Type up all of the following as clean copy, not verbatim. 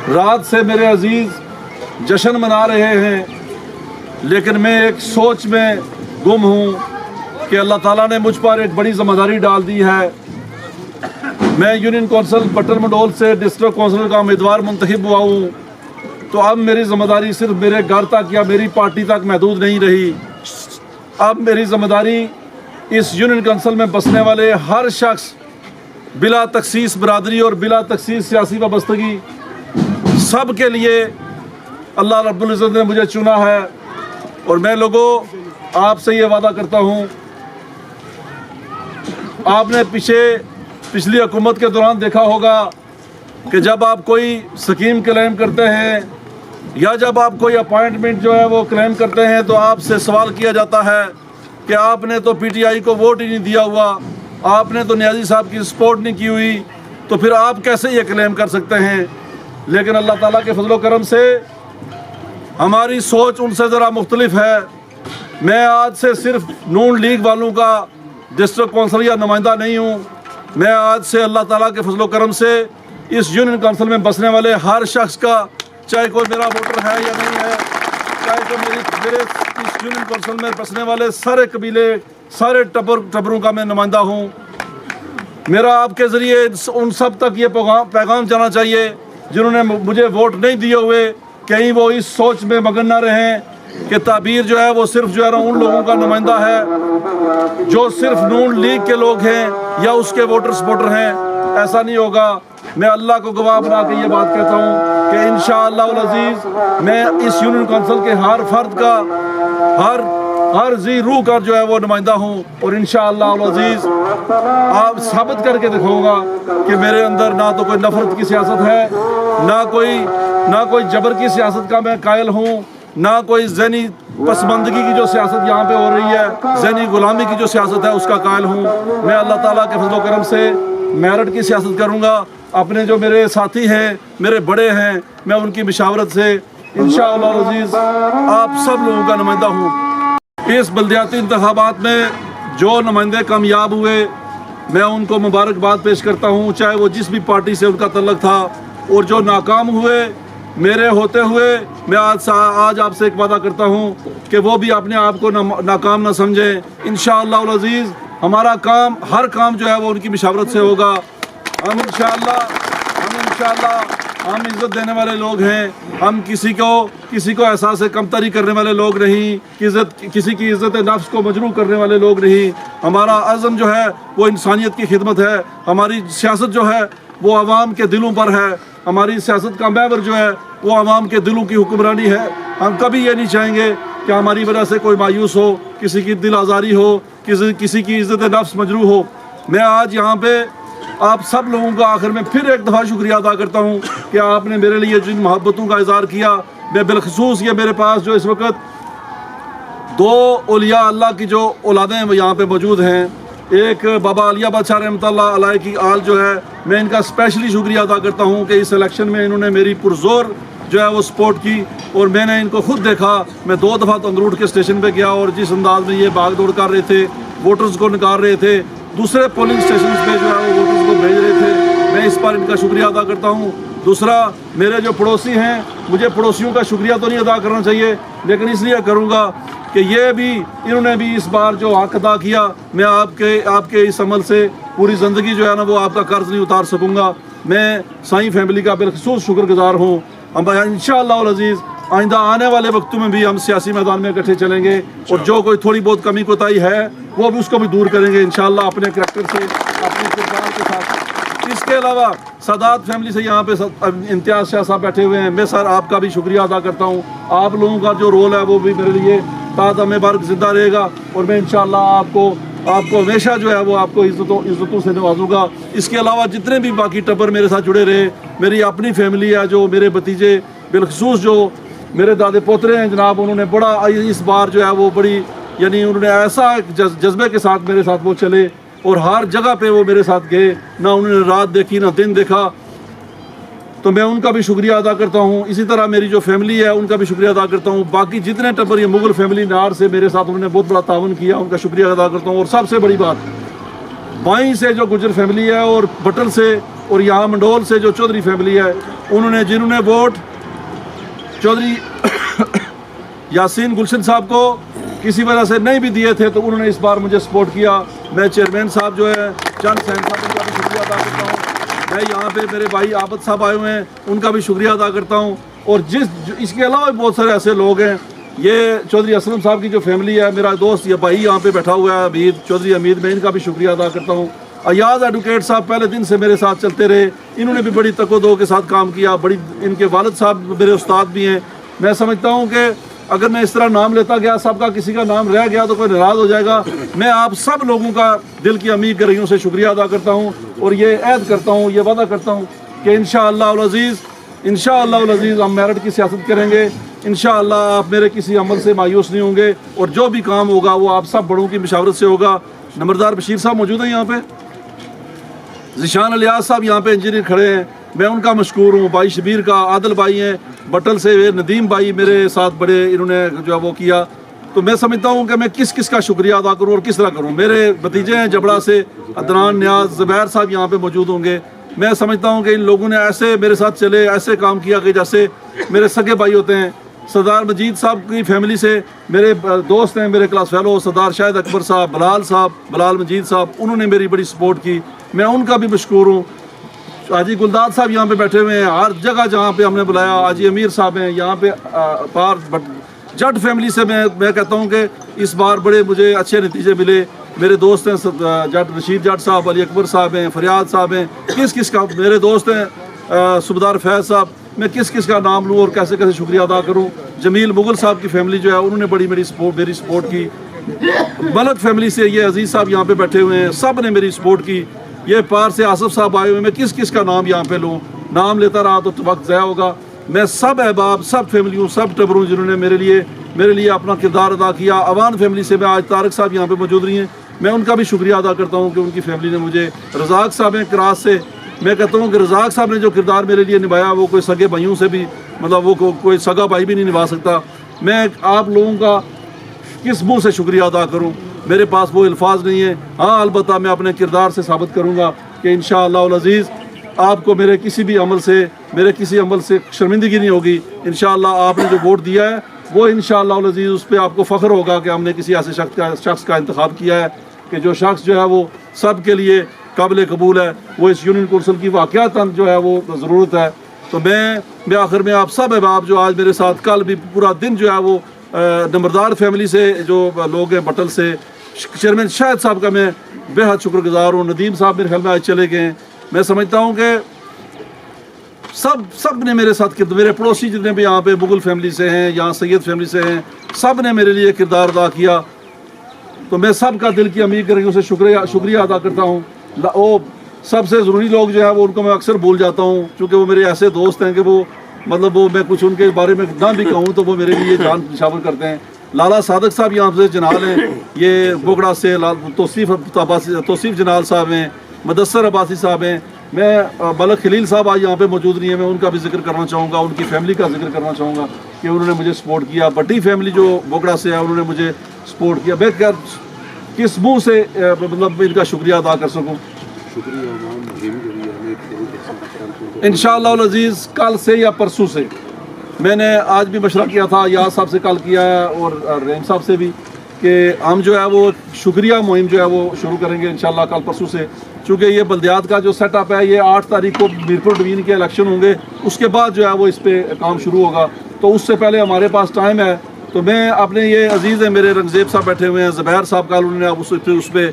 رات سے میرے عزیز جشن منا رہے ہیں، لیکن میں ایک سوچ میں گم ہوں کہ اللہ تعالیٰ نے مجھ پر ایک بڑی ذمہ داری ڈال دی ہے۔ میں یونین کونسل بٹر منڈول سے ڈسٹرکٹ کونسلر کا امیدوار منتخب ہوا ہوں، تو اب میری ذمہ داری صرف میرے گھر تک یا میری پارٹی تک محدود نہیں رہی۔ اب میری ذمہ داری اس یونین کونسل میں بسنے والے ہر شخص بلا تخصیص برادری اور بلا تخصیص سیاسی وابستگی سب کے لیے اللہ رب العزت نے مجھے چنا ہے، اور میں لوگوں آپ سے یہ وعدہ کرتا ہوں، آپ نے پچھلی حکومت کے دوران دیکھا ہوگا کہ جب آپ کوئی سکیم کلیم کرتے ہیں یا جب آپ کوئی اپائنٹمنٹ جو ہے وہ کلیم کرتے ہیں تو آپ سے سوال کیا جاتا ہے کہ آپ نے تو پی ٹی آئی کو ووٹ ہی نہیں دیا ہوا، آپ نے تو نیازی صاحب کی سپورٹ نہیں کی ہوئی، تو پھر آپ کیسے یہ کلیم کر سکتے ہیں؟ لیکن اللہ تعالیٰ کے فضل و کرم سے ہماری سوچ ان سے ذرا مختلف ہے۔ میں آج سے صرف نون لیگ والوں کا ڈسٹرکٹ کونسل یا نمائندہ نہیں ہوں، میں آج سے اللہ تعالیٰ کے فضل و کرم سے اس یونین کونسل میں بسنے والے ہر شخص کا، چاہے کوئی میرا ووٹر ہے یا نہیں ہے، چاہے کوئی میرے اس یونین کونسل میں بسنے والے سارے قبیلے، سارے ٹبروں کا میں نمائندہ ہوں۔ میرا آپ کے ذریعے ان سب تک یہ پیغام جانا چاہیے جنہوں نے مجھے ووٹ نہیں دیے ہوئے، کہیں وہ اس سوچ میں مگن نہ رہیں کہ تعبیر جو ہے وہ صرف جو ہے نا ان لوگوں کا نمائندہ ہے جو صرف نون لیگ کے لوگ ہیں یا اس کے ووٹر سپورٹر ہیں۔ ایسا نہیں ہوگا۔ میں اللہ کو گواہ بنا کے یہ بات کہتا ہوں کہ انشاءاللہ العزیز میں اس یونین کونسل کے ہر فرد کا، ہر ذی روح کا جو ہے وہ نمائندہ ہوں، اور انشاءاللہ العزیز آپ ثابت کر کے دکھاؤں گا کہ میرے اندر نہ تو کوئی نفرت کی سیاست ہے، نہ کوئی جبر کی سیاست کا میں قائل ہوں، نہ کوئی ذہنی پسماندگی کی جو سیاست یہاں پہ ہو رہی ہے، ذہنی غلامی کی جو سیاست ہے اس کا قائل ہوں۔ میں اللہ تعالیٰ کے فضل و کرم سے میرٹ کی سیاست کروں گا۔ اپنے جو میرے ساتھی ہیں، میرے بڑے ہیں، میں ان کی مشاورت سے انشاءاللہ العزیز آپ سب لوگوں کا نمائندہ ہوں۔ اس بلدیاتی انتخابات میں جو نمائندے کامیاب ہوئے میں ان کو مبارکباد پیش کرتا ہوں، چاہے وہ جس بھی پارٹی سے ان کا تعلق تھا، اور جو ناکام ہوئے میرے ہوتے ہوئے میں آج آپ سے ایک وعدہ کرتا ہوں کہ وہ بھی اپنے آپ کو ناکام نہ سمجھیں۔ انشاءاللہ العزیز ہمارا کام، ہر کام جو ہے وہ ان کی مشاورت سے ہوگا۔ ہم انشاءاللہ ہم عزت دینے والے لوگ ہیں، ہم کسی کو احساس کمتری کرنے والے لوگ نہیں، کسی کی عزت نفس کو مجروح کرنے والے لوگ نہیں۔ ہمارا عزم جو ہے وہ انسانیت کی خدمت ہے، ہماری سیاست جو ہے وہ عوام کے دلوں پر ہے، ہماری سیاست کا محور جو ہے وہ عوام کے دلوں کی حکمرانی ہے۔ ہم کبھی یہ نہیں چاہیں گے کہ ہماری وجہ سے کوئی مایوس ہو، کسی کی دل آزاری ہو، کسی کی عزت نفس مجروح ہو۔ میں آج یہاں پہ آپ سب لوگوں کا آخر میں پھر ایک دفعہ شکریہ ادا کرتا ہوں کہ آپ نے میرے لیے جن محبتوں کا اظہار کیا۔ میں بالخصوص یہ میرے پاس جو اس وقت دو اولیاء اللہ کی جو اولادیں وہ یہاں پہ موجود ہیں، ایک بابا علیہ بادشاہ رحمۃ اللہ علیہ کی آل جو ہے، میں ان کا اسپیشلی شکریہ ادا کرتا ہوں کہ اس الیکشن میں انہوں نے میری پرزور جو ہے وہ سپورٹ کی، اور میں نے ان کو خود دیکھا۔ میں 2 دفعہ تندروٹ کے اسٹیشن پہ گیا، اور جس انداز میں یہ بھاگ دوڑ کر رہے تھے، ووٹرز کو نکال رہے تھے، دوسرے پولنگ اسٹیشنز پہ جو ہے وہ ووٹرز کو بھیج رہے تھے، میں اس پر ان کا شکریہ ادا کرتا ہوں۔ دوسرا، میرے جو پڑوسی ہیں، مجھے پڑوسیوں کا شکریہ تو نہیں ادا کرنا چاہیے، لیکن اس لیے کروں گا کہ انہوں نے بھی اس بار جو حق ادا کیا، میں آپ کے اس عمل سے پوری زندگی جو ہے نا وہ آپ کا قرض نہیں اتار سکوں گا۔ میں سائیں فیملی کا بالخصوص شکر گزار ہوں۔ ہم انشاءاللہ العزیز آئندہ آنے والے وقتوں میں بھی ہم سیاسی میدان میں اکٹھے چلیں گے، اور جو کوئی تھوڑی بہت کمی کوتاہی ہے وہ بھی اس کو بھی دور کریں گے انشاءاللہ اپنے کریکٹر سے، اپنے کردار کے ساتھ۔ اس کے علاوہ سادات فیملی سے یہاں پہ امتیاز شاہ صاحب بیٹھے ہوئے ہیں، میں سر آپ کا بھی شکریہ ادا کرتا ہوں۔ آپ لوگوں کا جو رول ہے وہ بھی میرے لیے تا دم برق زندہ رہے گا، اور میں انشاءاللہ آپ کو ہمیشہ جو ہے وہ آپ کو عزتوں سے نوازوں گا۔ اس کے علاوہ جتنے بھی باقی ٹبر میرے ساتھ جڑے رہے، میری اپنی فیملی ہے، جو میرے بھتیجے بالخصوص جو میرے دادے پوترے ہیں جناب، انہوں نے بڑا اس بار جو ہے وہ بڑی انہوں نے ایسا جذبے کے ساتھ میرے ساتھ وہ چلے، اور ہر جگہ پہ وہ میرے ساتھ گئے، نہ انہوں نے رات دیکھی نہ دن دیکھا، تو میں ان کا بھی شکریہ ادا کرتا ہوں۔ اسی طرح میری جو فیملی ہے ان کا بھی شکریہ ادا کرتا ہوں۔ باقی جتنے ٹبر یہ مغل فیملی نار سے میرے ساتھ انہوں نے بہت بڑا تعاون کیا، ان کا شکریہ ادا کرتا ہوں۔ اور سب سے بڑی بات، بائیں سے جو گجر فیملی ہے اور بٹل سے اور یہاں منڈول سے جو چودھری فیملی ہے جنہوں نے ووٹ چودھری یاسین گلشن صاحب کو کسی وجہ سے نہیں بھی دیے تھے تو انہوں نے اس بار مجھے سپورٹ کیا. میں چیئرمین صاحب جو ہے چند حسین صاحب کا بھی شکریہ ادا کرتا ہوں. میں یہاں پہ میرے بھائی عابد صاحب آئے ہوئے ہیں, ان کا بھی شکریہ ادا کرتا ہوں. اور اس کے علاوہ بھی بہت سارے ایسے لوگ ہیں. یہ چودھری اسلم صاحب کی جو فیملی ہے, میرا دوست یہ بھائی یہاں پہ بیٹھا ہوا ہے حمید چودھری حمید, میں ان کا بھی شکریہ ادا کرتا ہوں. ایاز ایڈوکیٹ صاحب پہلے دن سے میرے ساتھ چلتے رہے, انہوں نے بھی بڑی تک و دو کے ساتھ کام کیا. ان کے والد صاحب میرے استاد بھی ہیں. میں سمجھتا ہوں کہ اگر میں اس طرح نام لیتا گیا سب کا, کسی کا نام رہ گیا تو کوئی ناراض ہو جائے گا. میں آپ سب لوگوں کا دل کی عمیق گہرائیوں سے شکریہ ادا کرتا ہوں اور یہ عہد کرتا ہوں, یہ وعدہ کرتا ہوں کہ انشاءاللہ العزیز ہم میرٹ کی سیاست کریں گے. انشاءاللہ آپ میرے کسی عمل سے مایوس نہیں ہوں گے اور جو بھی کام ہوگا وہ آپ سب بڑوں کی مشاورت سے ہوگا. نمبردار بشیر صاحب موجود ہیں یہاں پہ, ذیشان الیاس صاحب یہاں پہ انجینئر کھڑے ہیں, میں ان کا مشکور ہوں. بھائی شبیر کا, عادل بھائی ہیں بٹل سے, ندیم بھائی میرے ساتھ بڑے, انہوں نے جو ہے وہ کیا. تو میں سمجھتا ہوں کہ میں کس کا شکریہ ادا کروں اور کس طرح کروں. میرے بھتیجے ہیں جبڑا سے, عدنان, نیاز, زبیر صاحب یہاں پہ موجود ہوں گے. میں سمجھتا ہوں کہ ان لوگوں نے ایسے میرے ساتھ چلے, ایسے کام کیا کہ جیسے میرے سگے بھائی ہوتے ہیں. سردار مجید صاحب کی فیملی سے میرے دوست ہیں, میرے کلاس فیلو سردار شاہد اکبر صاحب, بلال مجید صاحب, انہوں نے میری بڑی سپورٹ کی, میں ان کا بھی مشکور ہوں. حاجی گلداد صاحب یہاں پہ بیٹھے ہوئے ہیں, ہر جگہ جہاں پہ ہم نے بلایا. حاجی امیر صاحب ہیں یہاں پہ. جٹ فیملی سے میں کہتا ہوں کہ اس بار بڑے مجھے اچھے نتیجے ملے. میرے دوست ہیں رشید جٹ صاحب, علی اکبر صاحب ہیں, فریاد صاحب ہیں, کس کا میرے دوست ہیں, صوبیدار فیض صاحب. میں کس کا نام لوں اور کیسے شکریہ ادا کروں. جمیل مغل صاحب کی فیملی جو ہے انہوں نے بڑی میری سپورٹ کی. ملک فیملی سے یہ عزیز صاحب یہاں پہ بیٹھے ہوئے ہیں, سب نے میری سپورٹ کی. یہ پار سے آصف صاحب آئے ہوئے ہیں, میں کس کا نام یہاں پہ لوں, نام لیتا رہا تو وقت ضائع ہوگا. میں سب احباب, سب فیملیوں, سب ٹبروں جنہوں نے میرے لیے اپنا کردار ادا کیا. عوان فیملی سے میں آج طارق صاحب یہاں پہ موجود رہی ہیں, میں ان کا بھی شکریہ ادا کرتا ہوں کہ ان کی فیملی نے مجھے. رزاق صاحب ہیں کراس سے, میں کہتا ہوں کہ رزاق صاحب نے جو کردار میرے لیے نبھایا وہ کوئی سگے بھائیوں سے بھی, مطلب وہ کوئی سگا بھائی بھی نہیں نبھا سکتا. میں آپ لوگوں کا کس منہ سے شکریہ ادا کروں, میرے پاس وہ الفاظ نہیں ہیں. ہاں البتہ میں اپنے کردار سے ثابت کروں گا کہ انشاءاللہ العزیز آپ کو میرے کسی عمل سے شرمندگی نہیں ہوگی. انشاءاللہ آپ نے جو ووٹ دیا ہے وہ انشاءاللہ العزیز اس پہ آپ کو فخر ہوگا کہ ہم نے کسی ایسے شخص کا انتخاب کیا ہے کہ جو شخص جو ہے وہ سب کے لیے قابل قبول ہے. وہ اس یونین کونسل کی واقعتاً جو ہے وہ ضرورت ہے. تو میں آخر میں آپ سب احباب جو آج میرے ساتھ, کل بھی پورا دن جو ہے وہ نمبردار فیملی سے جو لوگ ہیں بٹل سے, چیئرمین شاہد صاحب کا میں بے حد شکر گزار ہوں. ندیم صاحب میرے خیال میں آج چلے گئے ہیں. میں سمجھتا ہوں کہ سب نے میرے ساتھ, میرے پڑوسی جتنے بھی یہاں پہ مغل فیملی سے ہیں, یہاں سید فیملی سے ہیں, سب نے میرے لیے کردار ادا کیا. تو میں سب کا دل کی عمیق گہرائیوں سے شکریہ ادا کرتا ہوں. وہ سب سے ضروری لوگ جو ہے وہ ان کو میں اکثر بھول جاتا ہوں, چونکہ وہ میرے ایسے دوست ہیں کہ وہ مطلب وہ میں کچھ ان کے بارے میں نہ بھی کہوں تو وہ میرے لیے جان نشاور کرتے ہیں. لالا صادق صاحب یہاں سے جنال ہیں, یہ بوگڑا سے. توصیف جنال صاحب ہیں, مدثر عباسی صاحب ہیں. میں ملک خلیل صاحب آج یہاں پہ موجود نہیں ہیں, میں ان کا بھی ذکر کرنا چاہوں گا, ان کی فیملی کا ذکر کرنا چاہوں گا کہ انہوں نے مجھے سپورٹ کیا. بٹی فیملی جو بوگڑا سے ہے انہوں نے مجھے سپورٹ کیا. میں کس منہ سے مطلب ان کا شکریہ ادا کر سکوں. انشاءاللہ العزیز کل سے یا پرسوں سے میں نے آج بھی مشورہ کیا تھا, یاز صاحب سے کل کیا ہے اور رحیم صاحب سے بھی, کہ ہم جو ہے وہ شکریہ مہم جو ہے وہ شروع کریں گے انشاءاللہ کل پرسوں سے. چونکہ یہ بلدیات کا جو سیٹ اپ ہے یہ 8 تاریخ کو میرپور ڈویژن کے الیکشن ہوں گے, اس کے بعد جو ہے وہ اس پہ کام شروع ہوگا. تو اس سے پہلے ہمارے پاس ٹائم ہے. تو میں اپنے یہ عزیز ہیں میرے رنگزیب صاحب بیٹھے ہوئے ہیں, زبیر صاحب کا انہوں نے اس پہ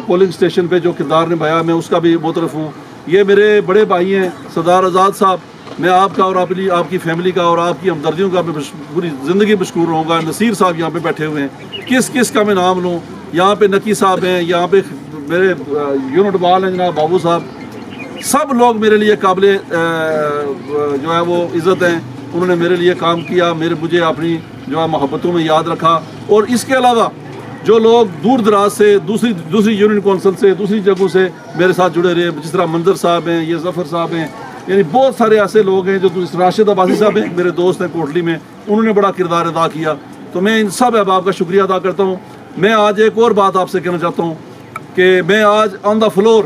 پولنگ اسٹیشن پہ جو کردار نبھایا, میں اس کا بھی معترف ہوں. یہ میرے بڑے بھائی ہیں سردار آزاد صاحب, میں آپ کا اور آپ کی فیملی کا اور آپ کی ہمدردیوں کا میں پوری زندگی مشکور رہوں گا. نصیر صاحب یہاں پہ بیٹھے ہوئے ہیں, کس کا میں نام لوں. یہاں پہ نکی صاحب ہیں, یہاں پہ میرے یونٹ بال ہیں جناب بابو صاحب. سب لوگ میرے لیے قابل جو ہے وہ عزت ہیں. انہوں نے میرے لیے کام کیا, مجھے اپنی جو ہے محبتوں میں یاد رکھا. اور اس کے علاوہ جو لوگ دور دراز سے دوسری یونین کونسل سے دوسری جگہوں سے میرے ساتھ جڑے رہے, جس طرح منظر صاحب ہیں, یہ ظفر صاحب ہیں, یعنی بہت سارے ایسے لوگ ہیں جو راشد عباسی صاحب ہیں میرے دوست ہیں کوٹلی میں, انہوں نے بڑا کردار ادا کیا. تو میں ان سب احباب کا شکریہ ادا کرتا ہوں. میں آج ایک اور بات آپ سے کہنا چاہتا ہوں کہ میں آج آن دا فلور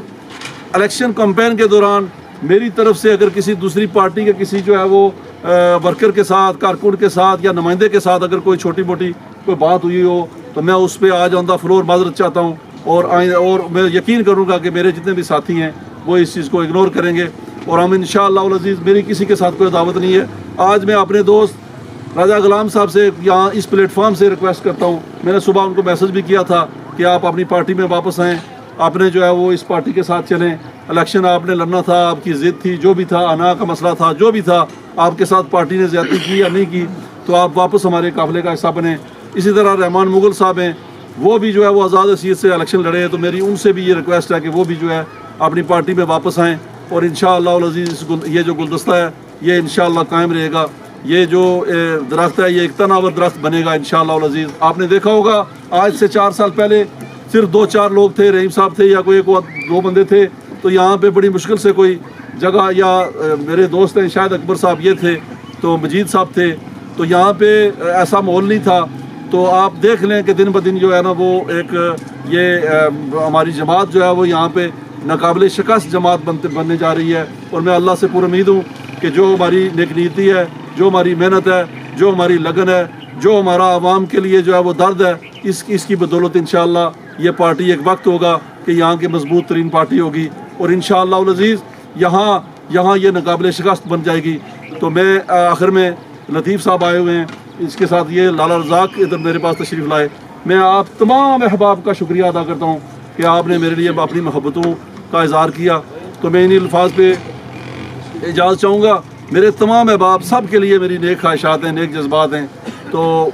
الیکشن کمپین کے دوران میری طرف سے اگر کسی دوسری پارٹی کے کسی جو ہے وہ ورکر کے ساتھ، کارکن کے ساتھ یا نمائندے کے ساتھ اگر کوئی چھوٹی موٹی کوئی بات ہوئی ہو تو میں اس پہ آج آن دا فلور معذرت چاہتا ہوں، اور میں یقین کروں گا کہ میرے جتنے بھی ساتھی ہیں وہ اس چیز کو اگنور کریں گے، اور ہم انشاءاللہ العزیز میری کسی کے ساتھ کوئی دعوت نہیں ہے۔ آج میں اپنے دوست راجہ غلام صاحب سے یہاں اس پلیٹ فارم سے ریکویسٹ کرتا ہوں، میں نے صبح ان کو میسج بھی کیا تھا کہ آپ اپنی پارٹی میں واپس آئیں، آپ نے جو ہے وہ اس پارٹی کے ساتھ چلیں، الیکشن آپ نے لڑنا تھا، آپ کی ضد تھی، جو بھی تھا، انا کا مسئلہ تھا، جو بھی تھا، آپ کے ساتھ پارٹی نے زیادتی کی یا نہیں کی تو آپ واپس ہمارے قافلے کا حصہ بنیں۔ اسی طرح رحمان مغل صاحب ہیں، وہ بھی جو ہے وہ آزاد حیثیت سے الیکشن لڑے ہیں، تو میری ان سے بھی یہ ریکویسٹ ہے کہ وہ بھی جو ہے اپنی پارٹی میں واپس آئیں، اور انشاءاللہ العزیز یہ جو گلدستہ ہے یہ انشاءاللہ قائم رہے گا، یہ جو درخت ہے یہ ایک تناور درخت بنے گا انشاءاللہ العزیز۔ آپ نے دیکھا ہوگا آج سے 4 سال پہلے صرف 2-4 لوگ تھے، رحیم صاحب تھے یا کوئی 2 بندے تھے، تو یہاں پہ بڑی مشکل سے کوئی جگہ، یا میرے دوست ہیں شاید اکبر صاحب یہ تھے، تو مجید صاحب تھے، تو یہاں پہ ایسا ماحول نہیں تھا۔ تو آپ دیکھ لیں کہ دن بدن جو ہے نا وہ ایک یہ ہماری جماعت جو ہے وہ یہاں پہ ناقابل شکست جماعت بننے جا رہی ہے، اور میں اللہ سے پر امید ہوں کہ جو ہماری نیک نیتی ہے، جو ہماری محنت ہے، جو ہماری لگن ہے، جو ہمارا عوام کے لیے جو ہے وہ درد ہے، اس کی بدولت انشاءاللہ یہ پارٹی ایک وقت ہوگا کہ یہاں کی مضبوط ترین پارٹی ہوگی، اور انشاءاللہ العزیز یہاں یہ ناقابل شکست بن جائے گی۔ تو میں آخر میں لطیف صاحب آئے ہوئے ہیں، اس کے ساتھ یہ لالا رزاق ادھر میرے پاس تشریف لائے، میں آپ تمام احباب کا شکریہ ادا کرتا ہوں کہ آپ نے میرے لیے اپنی محبتوں کا اظہار کیا۔ تو میں انہی الفاظ پہ اجازت چاہوں گا، میرے تمام احباب سب کے لیے میری نیک خواہشات ہیں، نیک جذبات ہیں، تو